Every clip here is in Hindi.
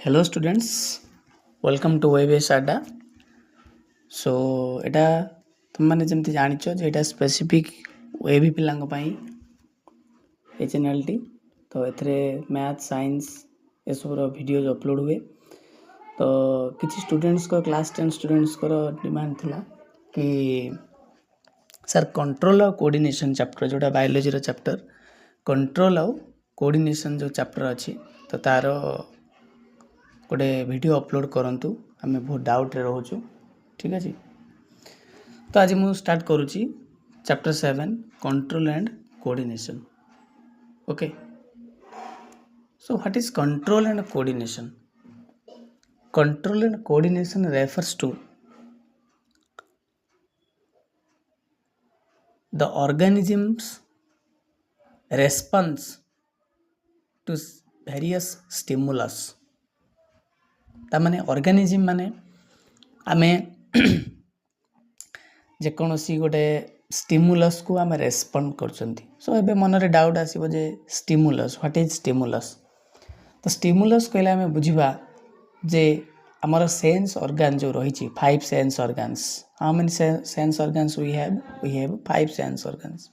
हेलो स्टूडेंट्स वेलकम टू वेबएस आडा सो एटा तुम मैंने जमती जानिछ जे एटा स्पेसिफिक वेबी पिलांग पई ए चैनल टी तो एथरे मैथ साइंस ए सब रो वीडियोज अपलोड हुए तो किछि स्टूडेंट्स को क्लास 10 स्टूडेंट्स को डिमांड थिला कि सर कंट्रोल और कोऑर्डिनेशन चैप्टर जोटा बायोलॉजी रो चैप्टर कंट्रोल और कोऑर्डिनेशन जो चैप्टर अछि तो तारो गोटे वीडियो अपलोड करंतु आमे बहुत डाउट रे रहउछु ठीक अछि तो आज मु स्टार्ट करूची chapter 7 control and coordination okay so what is control and coordination control and coordination refers to the organism's response to various stimulus तामाने ऑर्गेनिज्म माने आमे जे कोनोसी गोटे स्टिमुलस को आमे रेस्पोंड करचंती सो एबे मन रे डाउट आसीबो जे स्टिमुलस व्हाट इज स्टिमुलस तो स्टिमुलस कहले आमे बुझिबा जे हमर सेंस ऑर्गन जो रही छी 5 sense organs how many sense organs we have 5 sense organs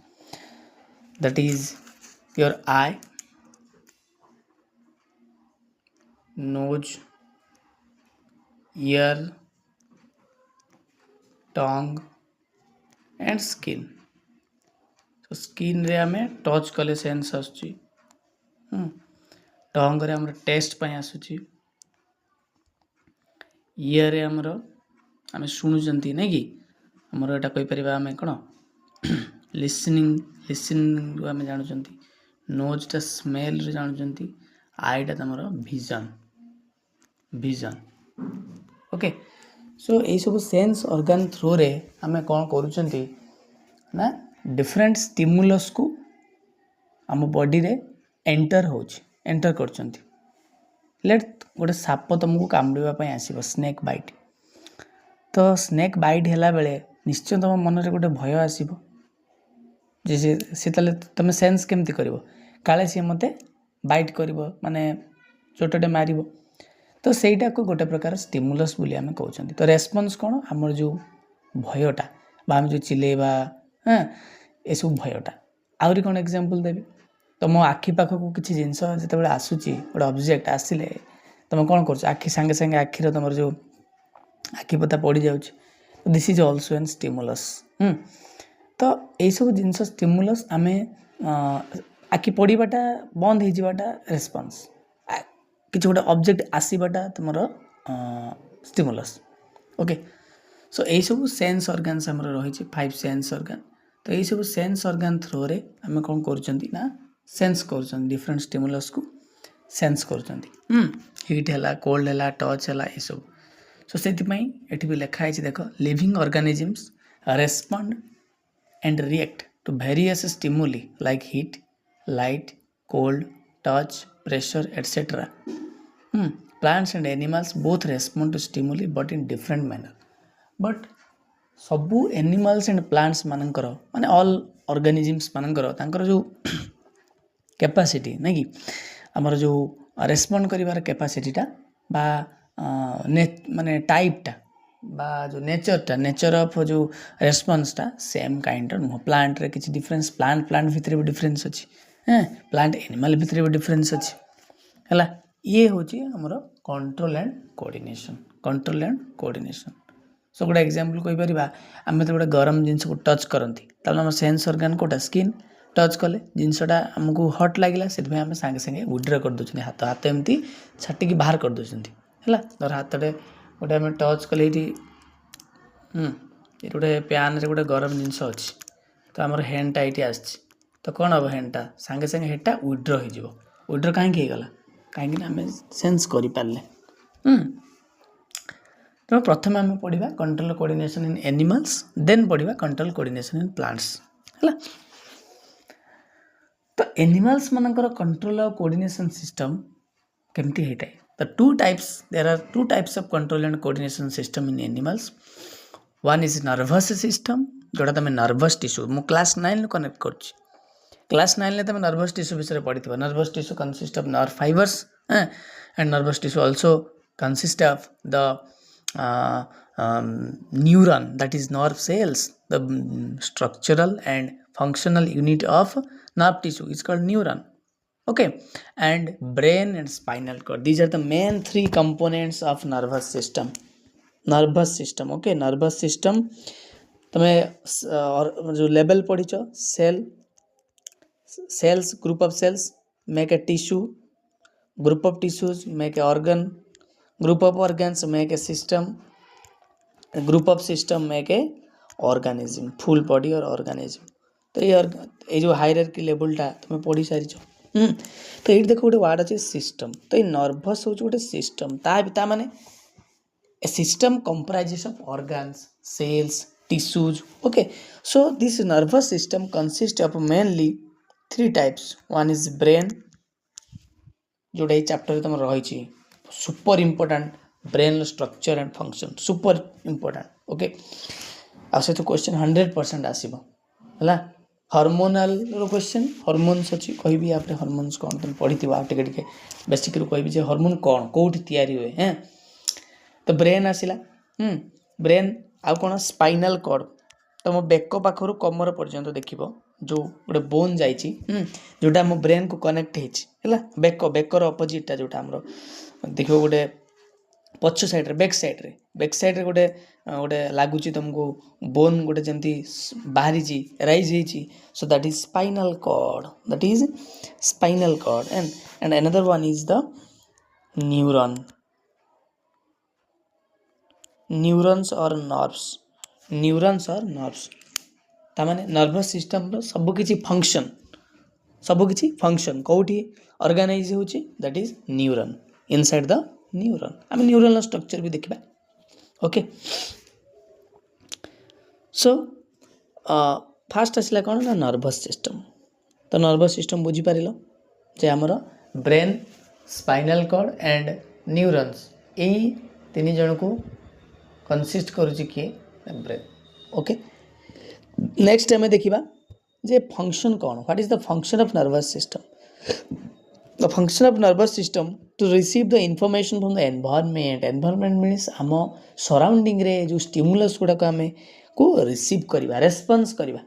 that is your eye nose ear tongue and skin so skin रे हमें टच कले सेंस आसुची टंग रे हमर टेस्ट पय आसुची ear रे हमर हमें सुनु जंती नै कि हमर एटा कहि परिबा हमें कोन लिसनिंग रो हमें जानु जंती नोज ता स्मेल रे जानु जंती आई ता हमर विजन ओके सो ये सब सेंस ऑर्गन थ्रू रे हमें कौन करूचंती ना डिफरेंट स्टिमुलस को हम बॉडी रे एंटर करचंती लेट गोटे साप तुमको कामड़िबा पय आसीबो स्नेक बाइट तो स्नेक बाइट हैला बेले निश्चय तुम मन रे गोटे भय आसीबो जे से तले तुम सेंस केमती करबो काले से मते बाइट करबो माने चोटटे मारिबो तो सेटा को गोटे प्रकार स्टिमुलस बोली आमे कहउछंती तो रेस्पॉन्स कोन हमर जो भयटा बा हम जो चिलेबा हां ए सब भयटा आउरी कोन एग्जांपल देबी तो मो आखी पाख को किछि जिंस जते बेले आसुची ओडा ऑब्जेक्ट आसिले तुम कोन करछ आखी संगे संगे आखी रो तमर जो आखी पता पड़ी जाउछ this is also an stimulus तो ए सब जिंस स्टिमुलस आमे आखी पड़ीबाटा बंद हे जिबाटा रेस्पॉन्स किछ गोटे ऑब्जेक्ट आसीबाटा तुमर स्टिमुलस ओके सो ए सब सेंस ऑर्गन्स हमर रही छी 5 सेंस ऑर्गन तो ए सब सेंस ऑर्गन थ्रू रे हमें कोन करचंती ना सेंस करचंती डिफरेंट स्टिमुलस को सेंस करचंती हीट हैला कोल्ड हैला टच हैला ए सब सो सेति पई एठी भी लिखा है देखो living organisms respond and react to various stimuli like heat light cold touch pressure etc plants and animals both respond to stimuli but in different manner but सबु एनिमल्स एंड प्लांट्स मानकर माने ऑल ऑर्गेनिजम्स मानकर तांकर जो कैपेसिटी नै कि हमर जो रेस्पोंड करिवार कैपेसिटीटा बा माने टाइपटा बा जो नेचर ऑफ जो रेस्पॉन्सटा सेम काइंड नो प्लांट रे किछ डिफरेंस प्लांट भितर भी डिफरेंस अछि प्लांट एनिमल भितर भी डिफरेंस अछि हला ये होची हमरो कंट्रोल एंड कोऑर्डिनेशन सो गोटे एग्जांपल कहि परिबा हमें तो गोटे गरम जिंस को टच करंती तब हम सेंस ऑर्गन कोटा स्किन टच कले जिंसटा हमको हॉट लागिला सेत हम संगे संगे विड्रॉ कर दोछनी हाथ एमती छाटी की बाहर कर दोछनी हला धर हाथटे गोटे हम टच कले इटी ये गोटे पैन रे गोटे गरम जिंस अछि तो हमर हैंड टाइट आछि तो कौन हम हैंडटा संगे संगे हेटा विड्रॉ हो जिवो विड्रॉ काहे के गला काहे कि हमें सेंस करि पाले तो प्रथम हम पढिबा control coordination in animals then पढिबा कंट्रोल कोऑर्डिनेशन इन प्लांट्स हला तो एनिमल्स मानकर कंट्रोल और कोऑर्डिनेशन सिस्टम केमती हेटाय the there are two types of control and coordination system in animals one is nervous system जोटा तमे नर्वस टिश्यू मु क्लास 9 कनेक्ट करछि क्लास 9 ले तुम नर्वस टिश्यू विषय पढ़ी थो nervous tissue consist of nerve fibres and nervous tissue also consist of the neuron, that is nerve cells. The structural and functional unit of nerve tissue is called neuron. Okay, and brain and spinal cord, these are the main three components of nervous system. Okay, nervous system તમે जो level पढ़ीच cells, group of cells make a tissue, group of tissues make a organ, group of organs make a system, a group of system make a organism, full body or organism. तो ये जो हायरार्की लेवलटा तुम पढ़ी सारिछ तो ये देखो गोटे वार्ड अच्छे सिस्टम तो ये नर्भस हूँ गोटे सिस्टम ता माने a system comprises of organs, cells, tissues. Okay, so this nervous system consists of mainly three types. One is brain, जोटा ये चैप्टर तुम रही super important brain structure and function super important. Okay आ सहित क्वेश्चन 100% आसो है. हॉर्मोनल क्वेश्चन हॉर्मोन्स अच्छी कहि या हॉर्मोन्स कौन तुम पढ़ी टे बेसिक कहि हॉर्मोन कौन कौट तैयारी हुए हैं. तो ब्रेन आसला ब्रेन आउ कौन स्पाइनल कॉर्ड तुम बेक पाखर कमर पर्यंत देख जो गोटे बोन जोटा मो ब्रेन को कनेक्ट है बेक बेकर अपोजिटा जोटा आमर देख गोटे पछ साइड बैक साइड गोटे गोटे लगुच तुमको बोन गोटे जमी बाहरी राइज हो so that is spinal cord and another one is the neuron. Neurons और नर्व्स तामाने नर्वस सिस्टम रो सबकिछि फंक्शन कौटी ऑर्गेनाइज होची that is neuron. Inside the neuron आम न्यूरल स्ट्रक्चर भी देखा. ओके सो फास्ट आसला कौन ना नर्वस सिस्टम. तो नर्वस सिस्टम बुझीपार जे आमर brain spinal cord and neurons यही तीन जन को कंसिस्ट करुच्ची किए ब्रेन. ओके नेक्स्ट आम देखा जे फंक्शन कौन what is the function of nervous system. The function of nervous system to receive the information from the environment means आम सराउंडिंग रे जो स्टिमुलस गुड़ाक आम को रिसीव करवा रेस्पॉन्स करवा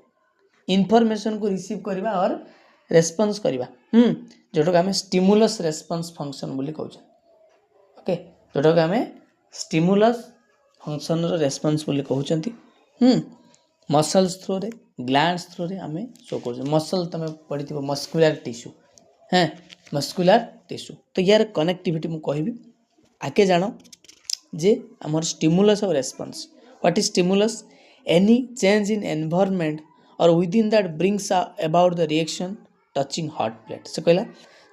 इनफॉरमेशन को रिसीव करवा और रेस्पॉन्स करवा जोटा आम स्टिमुलस रेस्पॉन्स फंक्शन बोली कहूँ. ओके जोटा आम स्टिमुलस फंक्शन रेस्पॉन्स बोली कहते. मसल्स थ्रो रे ग्लैंड्स थ्रो रे आम शो कर मसल तुम पढ़ी मस्कुलर टिश्यू मस्कुलर टिश्यू. तो यार कनेक्टिविटी मुझे कहबी आगे जान जे आमर स्टिमुलस और response. What is stimulus any change in environment or within that brings about the reaction touching hot plate. से कहला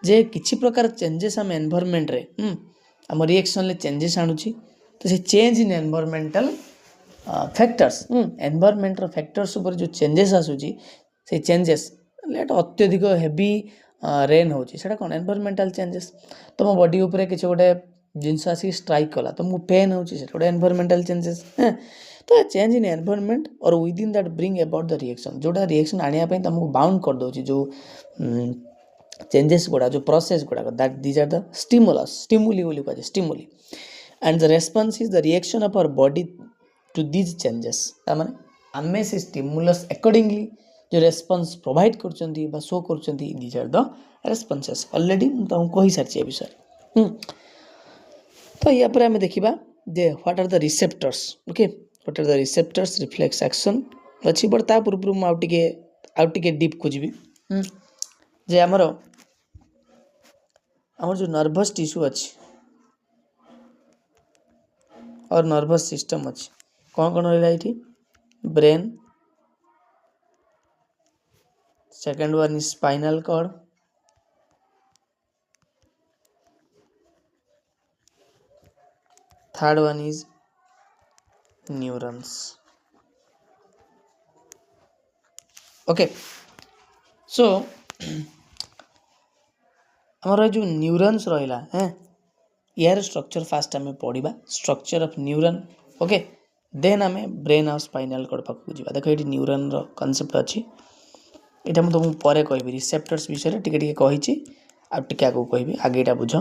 जे किसी प्रकार चेंजेस आम एनवायरनमेंट रे आम रिएक्शन ले चेंजेस आणुची तो से change in environmental factors environmental factors ऊपर जो चेंजेस आसूची से चेंजेस लेट अत्यधिक हेवी रेन होची सेटा कौन एनवायरमेंटल चेंजेस. तुम बॉडी ऊपर किसी गोटे जिनस आसिक स्ट्राइक कला तुमको पेन होची सेटा गोटे एनवायरमेंटल चेंजेस. तो change in environment or within that bring about the reaction जोटा रिएक्शन आने तुमको बाउंड कर दो जो चेंजेस गुड़ा जो प्रोसेस गुड़ाक that these are the stimuli बोली कह stimuli and the response is the reaction of our body to these changes. तामाने आमे से स्टिमुलस अकॉर्डिंगली जो रेस्पॉन्स प्रोवाइड कर शो कर these are the responses. Already तुमको कही सारी विषय. तो या पर आम देखा जे what are the receptors. Okay what are the receptors reflex action अच्छी बट ता पूर्व मुझे आउ टे डीप खोजी जे आमर जो नर्वस टिश्यू अच्छी और नर्वस सिस्टम अच्छी कौन कौन रहा ये brain second one is spinal cord third one is neurons. Okay so हमारा जो न्यूरॉन्स रहा है यार स्ट्रक्चर फास्ट आम पढ़ा structure of neuron. Okay then आम ब्रेन और स्पाइनल कॉर्ड पाक जावा. देख ये न्यूरॉन रो कांसेप्ट अच्छी यहाँ मुझे तुमको पर कह रिसेप्टर्स विषय टी कही आगे आगे कहि आगे यहाँ बुझ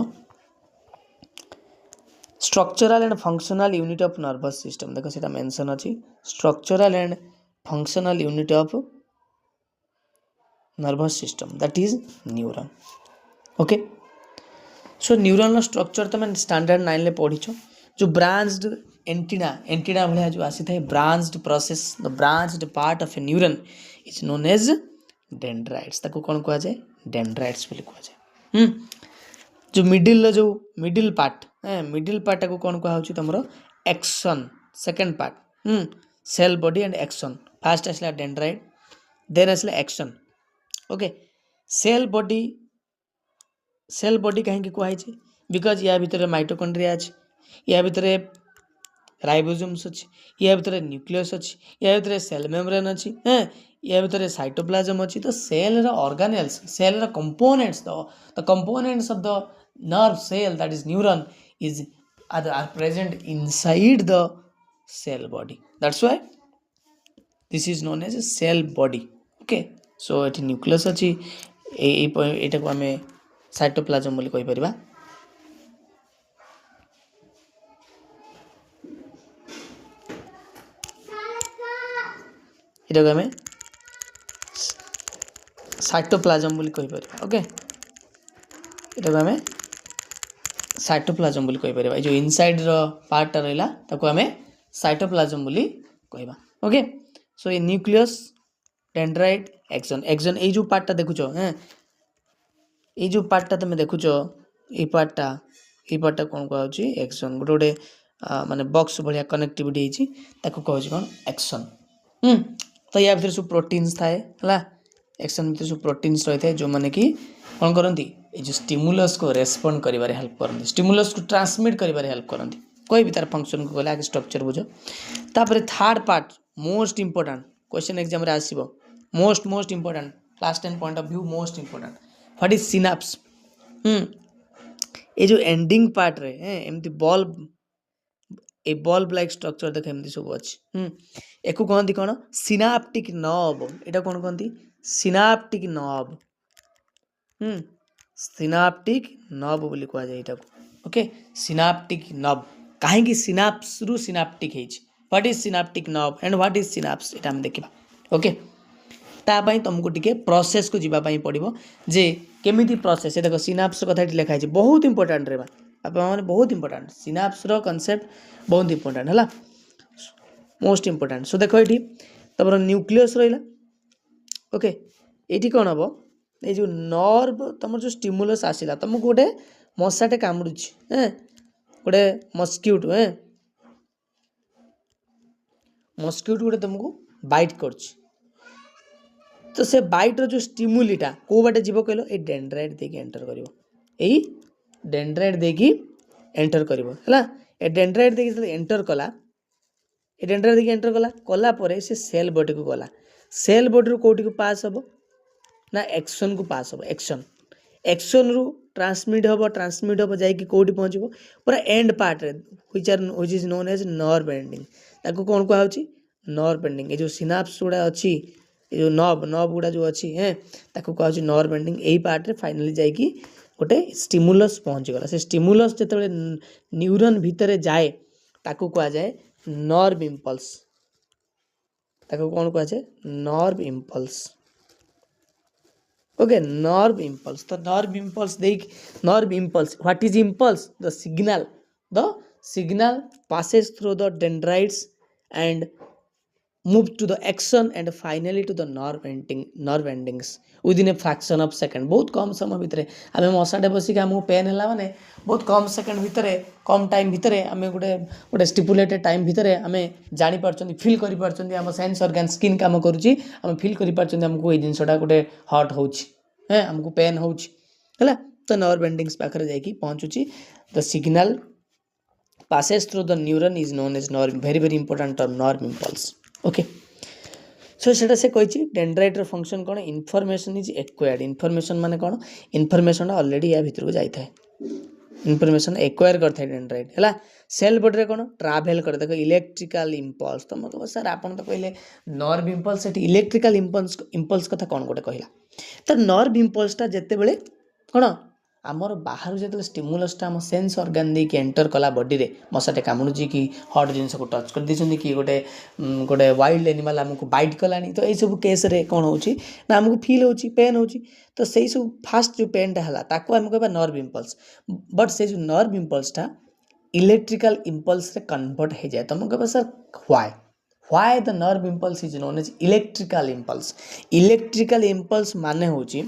structural and functional unit of nervous system देखो सीटा मेंशन अच्छी structural and functional unit of nervous system that is neuron okay so neuron structure तुम स्टैंडर्ड 9 ले पढ़ी जो ब्रांच्ड एंटीना भाया जो आसी था branched process the branched part of a neuron is known as dendrites ताको कौन कहा जाए डेंड्राइट्स बोली कहा जाए जो मिडिल पार्ट को कौन कहा तुमर axon second part cell body and axon first आसला डेंड्राइट देन आसला एक्सन ओके सेल बॉडी कहीं कहुई बिकज या भितर माइटोकॉन्ड्रिया अच्छी या भितर राइबोसोम्स अच्छी या भितर न्यूक्लियस अच्छी या भितर सेल मेम्ब्रेन अच्छी या भितर साइटोप्लाज्म अच्छी तो cell organelles cell components the components of the nerve cell that is neuron is are present inside the cell body that's why this is known as a cell body okay so it nucleus अछि एटा को हमें साइटोप्लाज्म बोली कहि परिबा एटा को हमें साइटोप्लाज्म बोली कहि परिबा ओके एटा को हमें साइटोप्लाज्म बोली कहि परिबा जो इनसाइड रो पार्ट रहला ताको हमें साइटोप्लाज्म बोली कहबा ओके सो ये न्यूक्लियस डेंड्राइट एक्सन ए जो पार्टटा देखुछो ए जो पार्टटा तुम देखुछो ए पार्टटा कोन कहउची एक्सन गोटे माने बॉक्स भलिया कनेक्टिविटी हेची ताको कहउची कोन एक्सन तो या भीतर सब प्रोटीन्स थाए हला एक्सन भीतर सब प्रोटीन्स रही थाए जो माने कि कोन करंती ए जो स्टिमुलस को रेस्पोंड करिवारे हेल्प करंती स्टिमुलस को ट्रांसमिट करिवारे हेल्प करंती कोई भी तार फंक्शन को गले आगे स्ट्रक्चर बुझो तापर third part most important question exam रे आसीबो most important class 10 point of view most important what is synapse ए जो एंडिंग पार्ट रे एमती बल्ब लाइक स्ट्रक्चर देख एमती सब अछि एको कहंती कोन सिनाप्टिक नर्व एटा कोन कहंती सिनाप्टिक नर्व सिनाप्टिक नर्व बोली कहा जाए एटा ओके सिनाप्टिक नर्व काहे कि सिनाप्स रु सिनाप्टिक हेछि what is synaptic nerve and what is synapse एटा हम देखिबा ओके ता पई तुमको टिके प्रोसेस को जीवा पई पड़िबो जे केमिति प्रोसेस देखो सिनाप्स कथा लिखा है बहुत इंपोर्टेंट रे आप माने बहुत इंपोर्टेंट सिनाप्स रो कांसेप्ट बहुत इंपोर्टेंट हला मोस्ट इंपोर्टेंट सो देखो एठी तमरो न्यूक्लियस रहिला ओके एठी कोन हबो ए जो नर्व तमर जो स्टिमुलस आसिला तुमको गोटे मशाटे कामुडुछि गोटे मस्क्यूटो मस्क्यूटो गोटे तुमको बाइट करछि तो से बाइट रो जो स्टिमुलीटा को बाटे जीव कहलो ए डेंड्राइट देकी एंटर करिवो एई डेंड्राइट देकी एंटर करिवो हला ए डेंड्राइट देकी एंटर कला ए डेंड्राइट देकी एंटर कला परे से सेल बॉडी को गला सेल बॉडी रो कोठी को पास हबो ना एक्शन को पास हबो एक्शन रु ट्रांसमिट हबो जाई कि कोठी पहुंचबो पूरा एंड पार्ट रे which is known as nerve ending ताको कोन कहउ छी नर्व एंडिंग ए जो सिनाप्स उडा अछि ए जो नर्व गुडा जो अच्छी ताको कहउ छी नर्व एंडिंग एही पार्ट रे फाइनली जाई कि गोटे स्टिमुलस पहुंची गला से स्टिमुलस जेतबे न्यूरॉन भितरे जाए ताको कहा जाए नर्व इंपल्स ताको कोन कहा जाए nerve impulse okay nerve impulse तो nerve impulse what is impulse the signal passes through the dendrites and move to the axon and finally to the nerve endings within a fraction of second बहुत कम समय भितर आम मशाटे बसिक आमको पेन है माने बहुत कम सेकेंड भितर कम टाइम भितर आम गोटे स्टिपुलेटेड टाइम भितर आम जापर फिल कर आम सेन्स ऑर्गन स्किन काम करुच्ची आम फिल कर आमको ये जिनसा गोटे हट हो आमको पेन होगा तो नर्व एंडिंग्स पाखे जाकि पहुँचुची the signal passes through the neuron is known as nerve very important term nerve impulse okay so सेटा से कहिछि डेंड्राइट रो फंक्शन कोन इन्फॉर्मेशन इज एक्वायर्ड इन्फॉर्मेशन माने कोन इन्फॉर्मेशन ऑलरेडी या भीतर को जाई थाए इनफॉरमेशन एक्वायर करता है डेंड्राइट है सेल बॉडी रे कौन ट्रावेल करे देखो इलेक्ट्रिकल इंपल्स तो मतलब सर आपन तो कहले नर्व इंपल्स सेठी इलेक्ट्रिकल इंपल्स इंपल्स कथा कौन गोटे कहला तो नर्व इंपल्सटा जेते बेले कौन आमर बाहर जो स्टिमुलसटा आम सेन्स अर्गान देकी एंटर कला बॉडी रे मशाटे कामुड़ी कि हट जिनस को टच कर देछन कि गोटे गोटे वाइल्ड एनिमल आमको बाइट कलानी तो यही सब केस रे कौन होची ना आमको फील होची पेन होची तो सही सब फास्ट जो पेनटा है ताको आम कहबा नर्व इंपल्स बट से जो नर्व इंपल्सटा इलेक्ट्रिकल इंपल्स रे कन्वर्ट हो जाए तुम कहबा sir why the nerve impulse is known as electrical impulse माने होची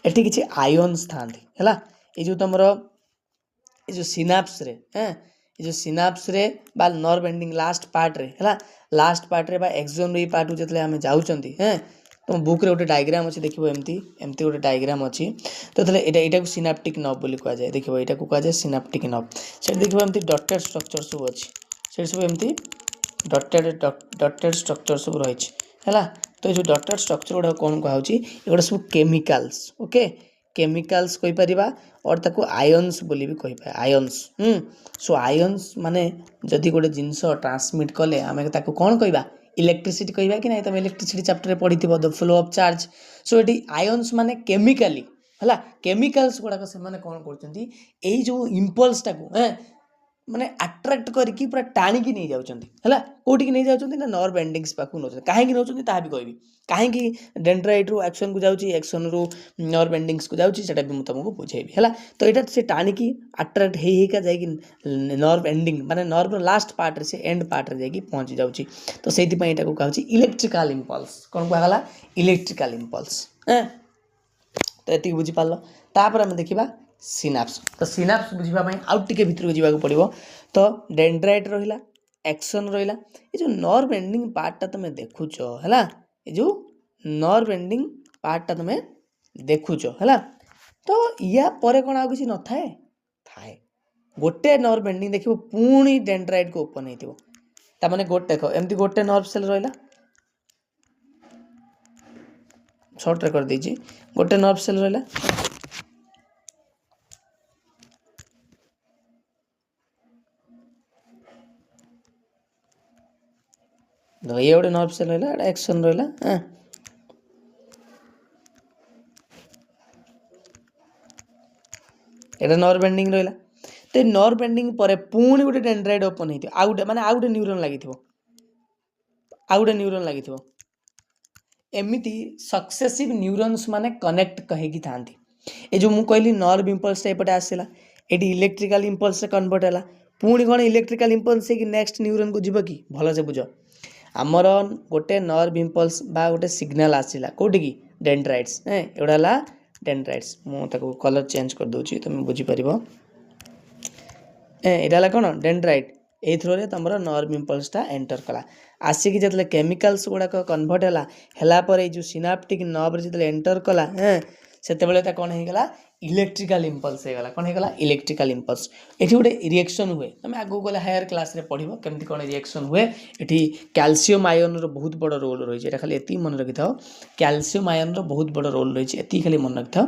एठी किछि आयन्स थांती हैला ये जो तुमरो ये जो सिनाप्स रे हैं ये जो सिनाप्स रे बा नर्व एंडिंग लास्ट पार्ट रे हैला लास्ट पार्ट रे बा एक्सोन रे पार्ट जतले हमें जाउचंती हैं तुम बुक रे गोटे डायग्राम अच्छी देखो एमती एमती गोटे डायग्राम अच्छी तो एटा को सिनाप्टिक नर्व बोली कहा जाए देखो एटा को कहा जाए सिनाप्टिक नर्व से देखो एमती डटेड स्ट्रक्चर सब अच्छी से सब एमती डटेड स्ट्रक्चर सब रही है तो ये जो डटेड स्ट्रक्चर गुड़ा कौन कहुच्छी एगुड़ा सब केमिकल्स ओके केमिकल्स कहि परिबा और ताको आयन्स बोली भी कहि आयन्स सो आयन्स माने जदि गोटे जिनस ट्रांसमिट कले आमे ताको कौन कहबा इलेक्ट्रिसिटी कहबा कि नहीं तुम इलेक्ट्रिसिटी चैप्टर रे पढ़ी the flow of charge so eighty ions माने केमिकली हला केमिकल्स गुड़ा से माने कौन करछंती एई जो इंपल्स टाको माने अट्रैक्ट करके पूरा टाणिकी नहीं जाउछंती हला कोठी की नहीं जाउछंती ना नर्व एंडिंग्स पाखु नोछंती काहे की नोछंती ता भी कहबी काहे की डेंड्राइट रो एक्शन को जाउची एक्शन रो नर्व एंडिंग्स को जाउची सेटा भी मु तुमको बुझेबी हला तो एटा से टाणिकी अट्रैक्ट हेई का जाई कि नर्व एंडिंग माने नर्व रो लास्ट पार्ट रे से एंड पार्ट रे जाई कि पहुंच जाउची तो सेति पई एटा को कहउची इलेक्ट्रिकल इंपल्स कोन कहला इलेक्ट्रिकल इंपल्स तो एति बुझी पालो तापर हम देखिबा सिनाप्स तो सिनाप्स बुझिबा पई आउट टिके भितर को जीवा पड़ो तो डेंड्राइट रहिला एक्शन रहिला ये जो नर्व एंडिंग पार्टा तुम देखुच है ये जो नर्व एंडिंग पार्टा तुम देखुच है तो या परे कौन आ किसी न थाए थाए गोटे नर्व एंडिंग देखिबो पुणी डेंड्राइट को ओपन हेतिबो ता माने गोटे देख एमती गोटे नर्व सेल रहिला शॉर्ट रे कर दीजिए गोटे नर्व सेल रहिला ये गोटे नर्व सेल रहा है एक्शन रहा एटा नर्व एंडिंग रहा तो नर्व एंडिंग पर पुणी गोटे डेंड्राइट ओपन होती आउ गोटे माने आउ गोटे न्यूरॉन लगी आउ गोटे न्यूरॉन लगी एमिति सक्सेसिव न्यूरॉन्स माने कनेक्ट कहेकी थांती ए जो मु कहली नर्व इंपल्स एपटे आसला एटी इलेक्ट्रिकल इंपल्स से कन्वर्ट है पुणी कौन इलेक्ट्रिकल इंपल्स है कि नेक्स्ट न्यूरॉन को जीव कि भल से बुझ आमर गोटे नर्व इंपल्स बा गोटे सिग्नल आसला कोठी की डेंड्राइट्स एगुड़ा है डेंड्राइट्स मुझे कलर चेंज कर दूची तुम बुझीपर यहाँ कौन डेंड्राइट ये थ्रो रे तुम नर्व इंपल्सटा एंटर कला आसिक जो केमिकल्स गुड़ाक कन्वर्ट है जो सिनाप्टिक नर्व जो एंटर कला से कौन होगा इलेक्ट्रिकल इंपल्स होगा कौन होगा इलेक्ट्रिकल इंपल्स ये गोटे रिएक्शन हुए तुम आगे गले हायर क्लास रे पढ़ केमती कौन रिएक्शन हुए ये कैल्शियम आयन रो बहुत बड़ रोल रही है खाली ये मन रखी था कैल्शियम आयन रो बहुत बड़ रोल रही है ये खाली मन रखी था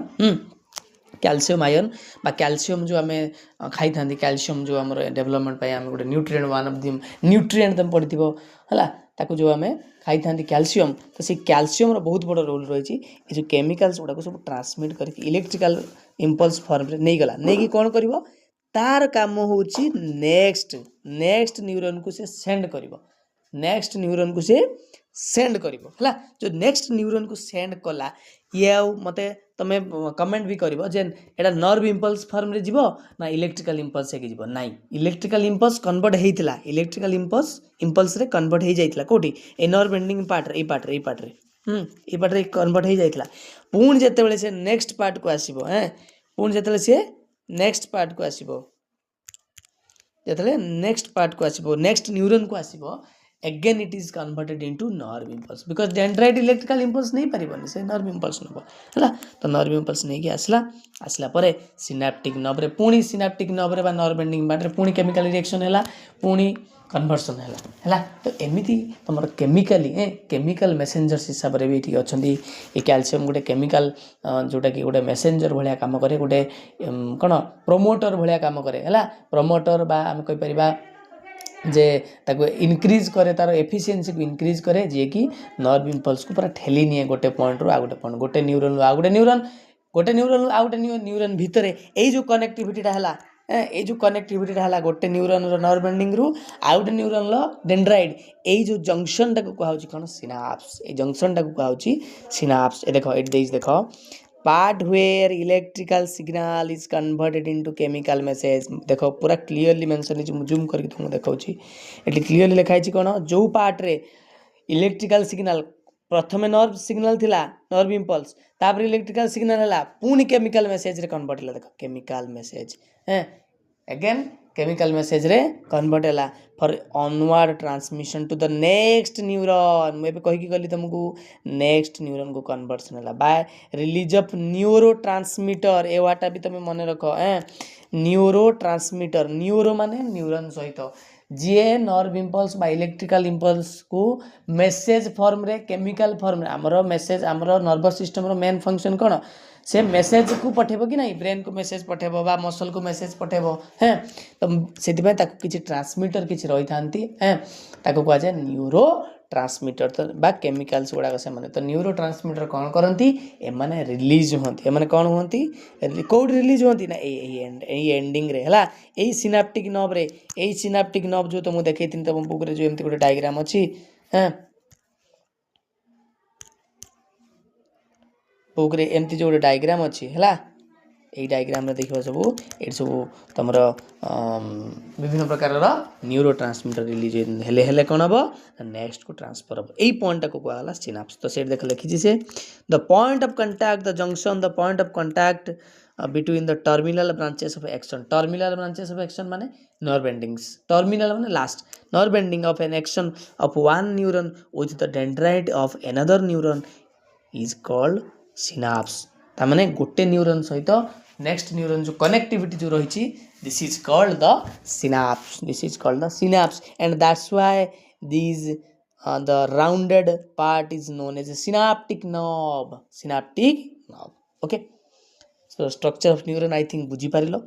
कैल्शियम आयन बा कैल्शियम जो आम खाई था कैल्शियम जो आम डेवलपमेंट आम गोटे nutrient one of the nutrient तुम पढ़ी है ताको जो आम खाई था कैल्शियम तो से कैल्शियम रो बहुत बड़ रोल रही है ये जो केमिकल्स गुड़ाक सब ट्रांसमिट करके इलेक्ट्रिकल इंपल्स फॉर्म रे नहीं गला नहीं कि कौन करिवो तार काम होची नेक्स्ट न्यूरॉन को से सेंड करिवो नेक्स्ट न्यूरॉन को से सेंड करिवो हला जो नेक्स्ट न्यूरॉन को सेंड कला ये मते तमे कमेंट भी करिवो जे एटा नर्व इंपल्स फॉर्म रे जीवो ना इलेक्ट्रिकल इंपल्स से जीवो नाही इलेक्ट्रिकल इंपल्स कन्वर्ट हेइतिला इलेक्ट्रिकल इंपल्स रे कन्वर्ट हे जाइतिला कोठी ए नर्व एंडिंग पार्ट रे ए पार्ट रे कन्वर्ट हे जाइतिला पुण जेते बेले से नेक्स्ट पार्ट को आसीबो पुण जेते बेले से नेक्स्ट पार्ट को आसीबो जेते नेक्स्ट पार्ट को आसीबो नेक्स्ट न्यूरॉन को आसीबो again it is converted into nerve impulse because dendrite electrical impulse नहीं पारिबनी से nerve impulse नबो हला तो nerve impulse नहीं कि आसला परे synaptic nerve रे पुणी synaptic nerve रे बा nerve ending बाटे पुणी chemical reaction हैला पुणी कन्वर्सन है तो एमती तुम केमिकाली केमिकल मेसेंजर्स हिसाब से भी ये अच्छा ये कैल्शियम गोटे केमिकल जोटा कि गोटे मेसेंजर भाया काम करे गोटे कौन प्रोमोटर भाया काम करे है प्रोमोटर बा आम कहीपर जे ताको इनक्रीज करे तार एफिशिएंसी को इनक्रीज करे जे कि नर्व इम्पल्स को पूरा ठेली निए गोटे पॉइंट रू आ गोटे पॉइंट गोटे न्यूरन आ गोटे न्यूरन गोटे न्यूरन आ गोटे न्यूरन भितर यही जो कनेक्टिविटीटा है ये जो कनेक्टिविटीटा है गोटे न्यूरन नर्व एंडिंग रु आ गोटे न्यूरन डेंड्राइट यही जो जंक्शन टाक कहुच्छी कौन सिनाप्स ये जंक्शन टाक कहुच्छी सिनाप्स ये देख ये देख part where electrical signal is converted into chemical message देखो पूरा क्लीयरली मेंशन है जूम करके तुमको देखाउची एटली क्लीयरली लिखा है कौन जो पार्ट रे इलेक्ट्रिकल सिग्नल प्रथम नर्व सिग्नल थिला नर्व इम्पल्स तापर इलेक्ट्रिकल सिग्नल हला पुनी केमिकल मेसेज रे कन्वर्ट हला देखो केमिकल मेसेज हैं अगेन केमिकल मेसेज रे कन्वर्ट हला for onward transmission to the next neuron मैं कही कि गली तुमको नेक्स्ट न्यूरॉन को कन्वर्सन है by release of neurotransmitter ए वाटा भी तुम मन रख न्यूरो ट्रांसमीटर न्यूरो माने न्यूरॉन सहित जी नर्व इम्पल्स बा इलेक्ट्रिकल इम्पल्स को मेसेज फॉर्म रे केमिकल फॉर्म रे हमरो मेसेज हमरो नर्वस सिस्टम रो मेन फंक्शन कौन से मेसेज को पठेबो कि नहीं ब्रेन को मेसेज पठेबो बा मसल को मेसेज पठेबो हैं तो सेति ताको किछि ट्रांसमीटर किछि रही थांती हैं ताको कहा जाए न्यूरो ट्रांसमीटर तो बा केमिकल्स गुड़ाक से माने तो न्यूरो ट्रांसमीटर कौन करती एमाने रिलीज होती एमाने कौन होती कौट रिलीज होती ना एंडिंग रे हला एई सिनाप्टिक नर्व रे एई सिनाप्टिक नर्व जो तुमको देखैथिन तुम बुक रे जो एमती गोटे डायग्राम अछि हैं बुक रे एमती जो गोटे डायग्राम अछि हला एई डायग्राम रे देखिबा सब एठी सब तमरो विभिन्न प्रकार न्यूरो ट्रांसमीटर रिलीज हेले हेले कौन हम नेक्स्ट को ट्रांसफर हम यही पॉइंट को कहला सिनाप्स तो सेट देख लिखी से the point of contact the junction the point of contact between the terminal branches of axon terminal branches of axon माने नर्व एंडिंग्स टर्मिनल माने last nerve ending of an axon of one neuron with the dendrite of another neuron is called synapse तामाने गोटे न्यूरॉन सहित नेक्स्ट न्यूरॉन जो कनेक्टिविटी जो रही this is called the synapse this is called the synapse and that's why this the rounded part is known as synaptic nerve okay so structure of neuron I think बुझी पारिलो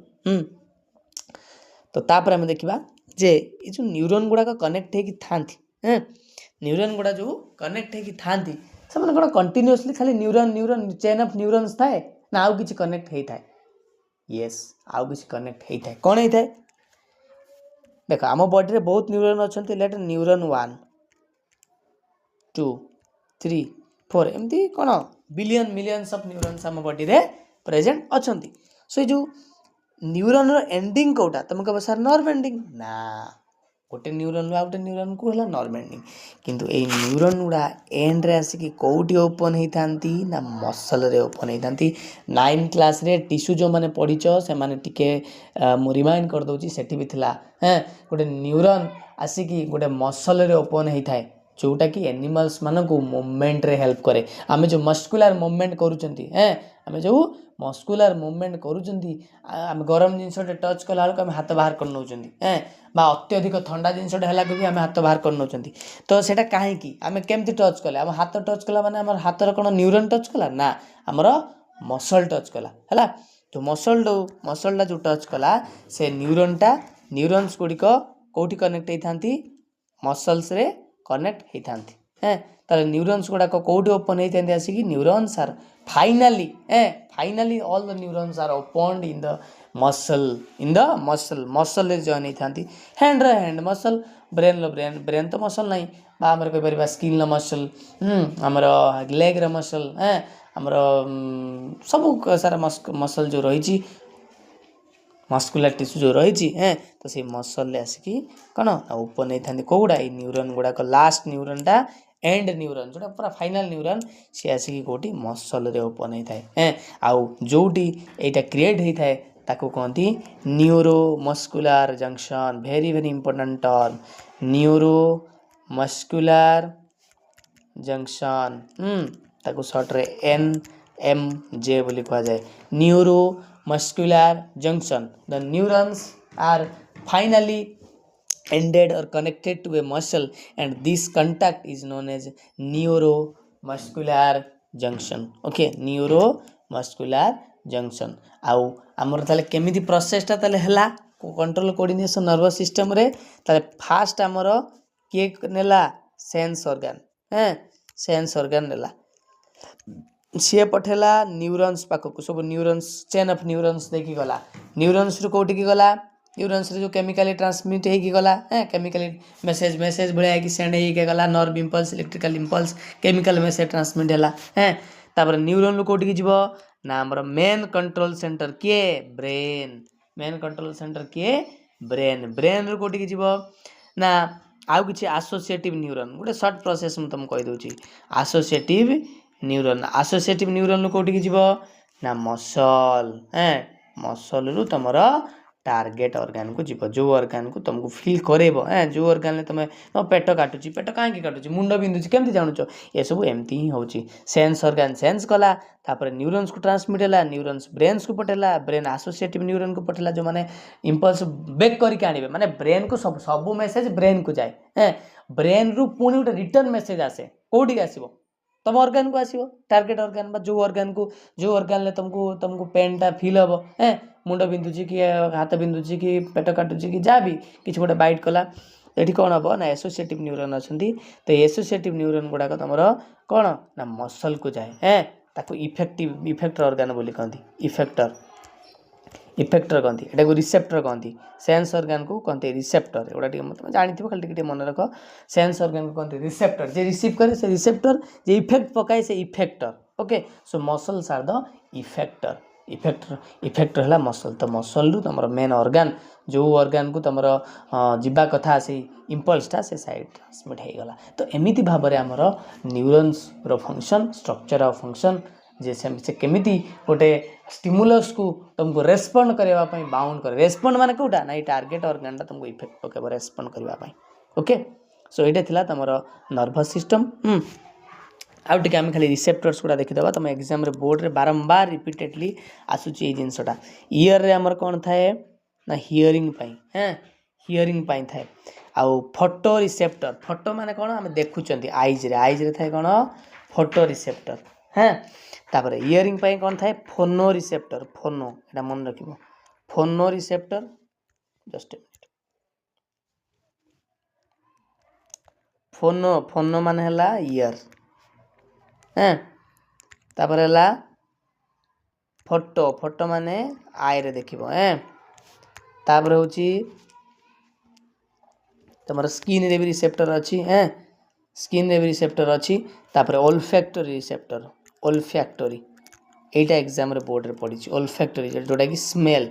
तो तापर हम देखिबा जे ये जो न्यूरॉन गुडा कनेक्ट है कि थांती न्यूरॉन गुडा जो कनेक्ट है कि थांती से माने कोन कंटीन्यूअसली खाली न्यूरॉन चेन ऑफ न्यूरॉन्स थाए ना आउ किछि कनेक्ट हेई थाए यस आउ किछि कनेक्ट हेई थाए कोन हेई थाए देखो आम बॉडी रे बहुत न्यूरॉन अछंती लेट न्यूरॉन 1 2 3 4 एमती कोन बिलियन मिलियंस ऑफ न्यूरॉन्स आम बॉडी रे प्रेजेंट अछंती सो जो न्यूरॉन रो एंडिंग कोटा तुमको बस नर्व एंडिंग ना गोटे न्यूरॉन आ गोटे न्यूरॉन को हला नर्व एंडिंग किंतु ए न्यूरॉन गुडा एंड रे आसिकी कोउटी ओपन हेई थांती ना मसल रे ओपन हेई थांती 9 क्लास रे टिश्यू जो माने पढिचो से माने टिके मु रिमाइंड कर दोची सेठी भी थिला हैं गोटे न्यूरॉन आसिकी गोटे मसल रे ओपन हेई थाए जोटा कि एनिमल्स मान को मूवमेंट रे हेल्प करे आमे जो मस्कुलर मूवमेंट करूचंती हैं आमे जो मस्कुलर मूवमेंट करूचंती आमे गरम जिंसटे टच कला हाल आमे हाथ बाहर कर नउचंती हैं बा अत्यधिक ठंडा जिनसटे हला भी आमे हाथ बाहर कर नउचंती तो सेटा काहे कि आमे केमती टच कले आम हाथ टच कला माने हमर हाथर कोन न्यूरॉन टच कला ना हमर मसल टच कला हला तो मसलटा जो टच कला से न्यूरॉन्स गुड़िक कोठी कनेक्ट हेई थांती मसल्स रे कनेक्ट हेई थांती हैं ताले न्यूरॉन्स गुड़ाक कोठी ओपन हेई थांती आसी कि neurons are finally all the neurons are opened in the muscle रे जॉइन हेई थांती हैंड रे हैंड मसल ब्रेन तो मसल नहीं बा हमर कहि परिबा स्किन लो मसल हमर लेग रे मसल हैं हमर सब सारा मसल जो रही छी मस्कुलर टिश्यू जो रही हैं तो से मसल आसिकी कौन ओपन होता है कौड़ा ये न्यूरॉन गुड़ाक लास्ट न्यूरॉनटा एंड न्यूरॉन जोटा पूरा फाइनल न्यूरॉन सी आसिकी कोटी मसल रे ओपन होता है आउ जोटी एटा क्रिएट होता है ताको कहती neuromuscular junction very very important term neuromuscular junction ताको शॉर्ट रे NMJ बोली कहा जाए neuromuscular junction the neurons are finally ended or connected to a muscle and this contact is known as neuromuscular junction okay neuromuscular junction आउ हमर ताले केमिति प्रोसेस ता ताले हला कंट्रोल कोऑर्डिनेशन नर्वस सिस्टम रे ताले फास्ट हमर के नेला सेंस ऑर्गन नेला सी पठेला न्यूरॉन्स पाखक सब न्यूरॉन्स चेन ऑफ न्यूरॉन्स देखि गला न्यूरॉन्स रु कोठी की गला न्यूरॉन्स रे जो केमिकली ट्रांसमिट हे की गला केमिकली मेसेज भले कि सेंड हे के गला nerve impulse electrical impulse chemical message transmit हैला तापर न्यूरॉन लो कोठी की जीवो ना हमर मेन कंट्रोल सेंटर के ब्रेन मेन कंट्रोल सेंटर के ब्रेन रो कोठी की जीवो ना आउ किछि एसोसिएटिव न्यूरॉन गोटे शॉर्ट प्रोसेस म तुम कहि दोछि एसोसिएटिव न्यूरॉन लो कोठी की जीवो ना मसल रु तमरा टार्गेट ऑर्गन को जीव जो ऑर्गन को तुमको फील करेबो जो ऑर्गन ले तुम पेट काटुची पेट काहे काटुची मुंड बिंदुची केमती जानूछ ये सब एमती ही होची सेंस ऑर्गन सेंस कला तापर न्यूरॉन्स को ट्रांसमिट हैला न्यूरॉन्स ब्रेन्स को पठेला ब्रेन एसोसिएटिव न्यूरॉन को पठेला जो माने इंपल्स बैक करके आनिबे माने ब्रेन को सब मेसेज ब्रेन को जाए ब्रेन रु पुणी गोटे रिटर्न मेसेज आसे कोठी आसीबो तम ऑर्गन को आसीबो टार्गेट ऑर्गन बा जो ऑर्गन ले तुमको पेन टा फील हबो मुंड बिंदुची कि हाथ बिंदुची कि पेट काटुची कि जा भी किछि गोटे बाइट कला एठी कोन हबो ना एसोसिएटिव न्यूरॉन अछंती तो एसोसिएटिव न्यूरॉन गुडा तमरो कोन ना मसल को जाए ताको इफेक्टर ऑर्गन बोली कहंती इफेक्टर कहंती एटा को रिसेप्टर कहंती सेंस ऑर्गन को कहंती रिसेप्टर एटा टिके मत जानिथिबो खाली टिके मन रखो सेंस ऑर्गन को कहंती रिसेप्टर जे रिसीव करे से रिसेप्टर जे इफेक्ट पकाए से effector okay so muscles are the effector हला मसल तो मसल रु तमरो मेन ऑर्गन जो ऑर्गन को तमरो जिबा कथा से इंपल्स ता से साइड ट्रांसमिट हे गला तो एमिति भाबरे हमरो न्यूरॉन्स रो फंक्शन स्ट्रक्चर ऑफ फंक्शन जे से केमिति गोटे स्टिमुलस को तुमको रेस्पोंड करबा पई बाउंड कर रेस्पोंड माने कोटा ना टार्गेट ऑर्गन ता तुमको इफेक्ट पकेबो रेस्पोंड करबा पई ओके सो एटा थिला तमरो नर्वस सिस्टम आउ टिके आम खाली रिसेप्टर्स गुड़ा देखीदे तुम एग्जाम रे बोर्ड रे बारंबार रिपीटेडली आसूची ये जिनसटा ईयर रे हमर कोन थाए ना हियरिंग पाई थाए आउ फोटो रिसेप्टर फोटो माने कोन हम देखुचंती आईज रे थाए कोन फोटो रिसेप्टर तापर इयरिंग पाई कोन थाए फोनो रिसेप्टर फोनो एटा मन रखिबो फोनो रिसेप्टर जस्ट फोनो माने हला ईयर तापर हला फोटो माने आई रे देखिबो तापर होची तमर स्किन रे भी रिसेप्टर अछि स्किन रे भी रिसेप्टर अछि तापर ओल्फैक्टरी एटा एग्जाम रे बोर्ड रे पड़ी छि ओल्फैक्टरी जोटा कि स्मेल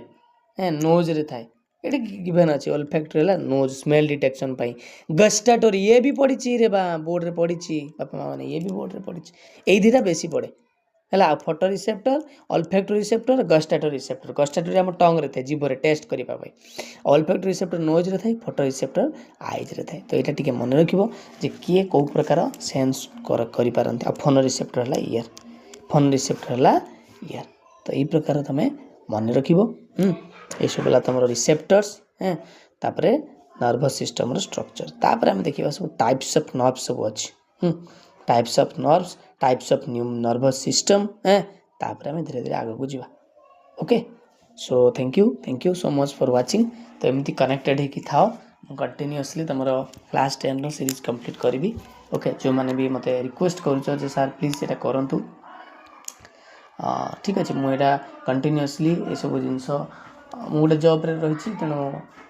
नोज रे थाए एटा गिवन अछि ओल्फैक्टरी हला नोज स्मेल डिटेक्शन पाई गस्टाटरी ये भी पड़ी छि रे बा बोर्ड रे पड़ी छि बापा माने ये भी बोर्ड रे पड़ी छि एई दिटा बेसी पड़े हला फोटो रिसेप्टर ओल्फैक्टरी रिसेप्टर गस्टाटरी हम टंग रे थाए जीभ रे टेस्ट करि पाबै ओल्फैक्टरी रिसेप्टर नोज रे थाए फोटो रिसेप्टर आईज रे थाए तो एटा टिके मन रखिबो जे किए को प्रकार सेंस करि पारंती आ फोन रिसेप्टर हला ईयर तो ई प्रकार तमे मन रखिबो ए सब हला तमरो रिसेप्टर्स तापरे नर्वस सिस्टम रो स्ट्रक्चर तापरे हम देखिबा सब टाइप्स ऑफ नर्व्स सब अछि types of nerves types of nervous system तापरे हम धीरे धीरे आगे को जीवा okay so thank you so much for watching तो एमती कनेक्टेड है कि थाओ कंटिन्यूअसली तमरो क्लास 10 रो सीरीज कंप्लीट करबी ओके जो माने भी मते रिक्वेस्ट करूछ जे सर प्लीज एटा करंतु ठीक अच्छे मुझे कंटिन्यूअसली ये सब जिनस मु गोटे जॉब रे रही तेणु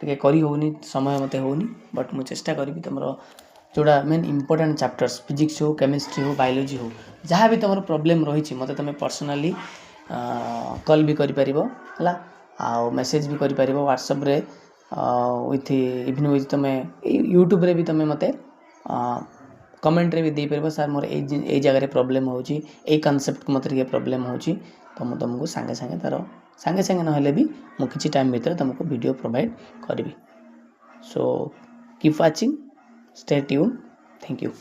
टे करी होनी समय मत होनी बट मुझे चेष्टा करी तुम जोड़ा मेन इंपोर्टेंट चैप्टर्स फिजिक्स हो केमिस्ट्री हो बायोलॉजी हो जहाँ भी तुम प्रॉब्लम रही मत तुम पर्सनाली कॉल भी करा आ मेसेज भी कर व्हाट्सएप रे विथ इवन विथ तुम यूट्यूब रे भी तुम मत कमेंट रे भी दे परबो सर मोर ए जगह रे प्रॉब्लम होची ए कांसेप्ट को मतलब ये प्रॉब्लम होची तो मु तुमको संगे संगे तारो संगे संगे न हेले भी मु किछि टाइम भीतर तुमको वीडियो प्रोवाइड करबी so keep watching stay tune thank you.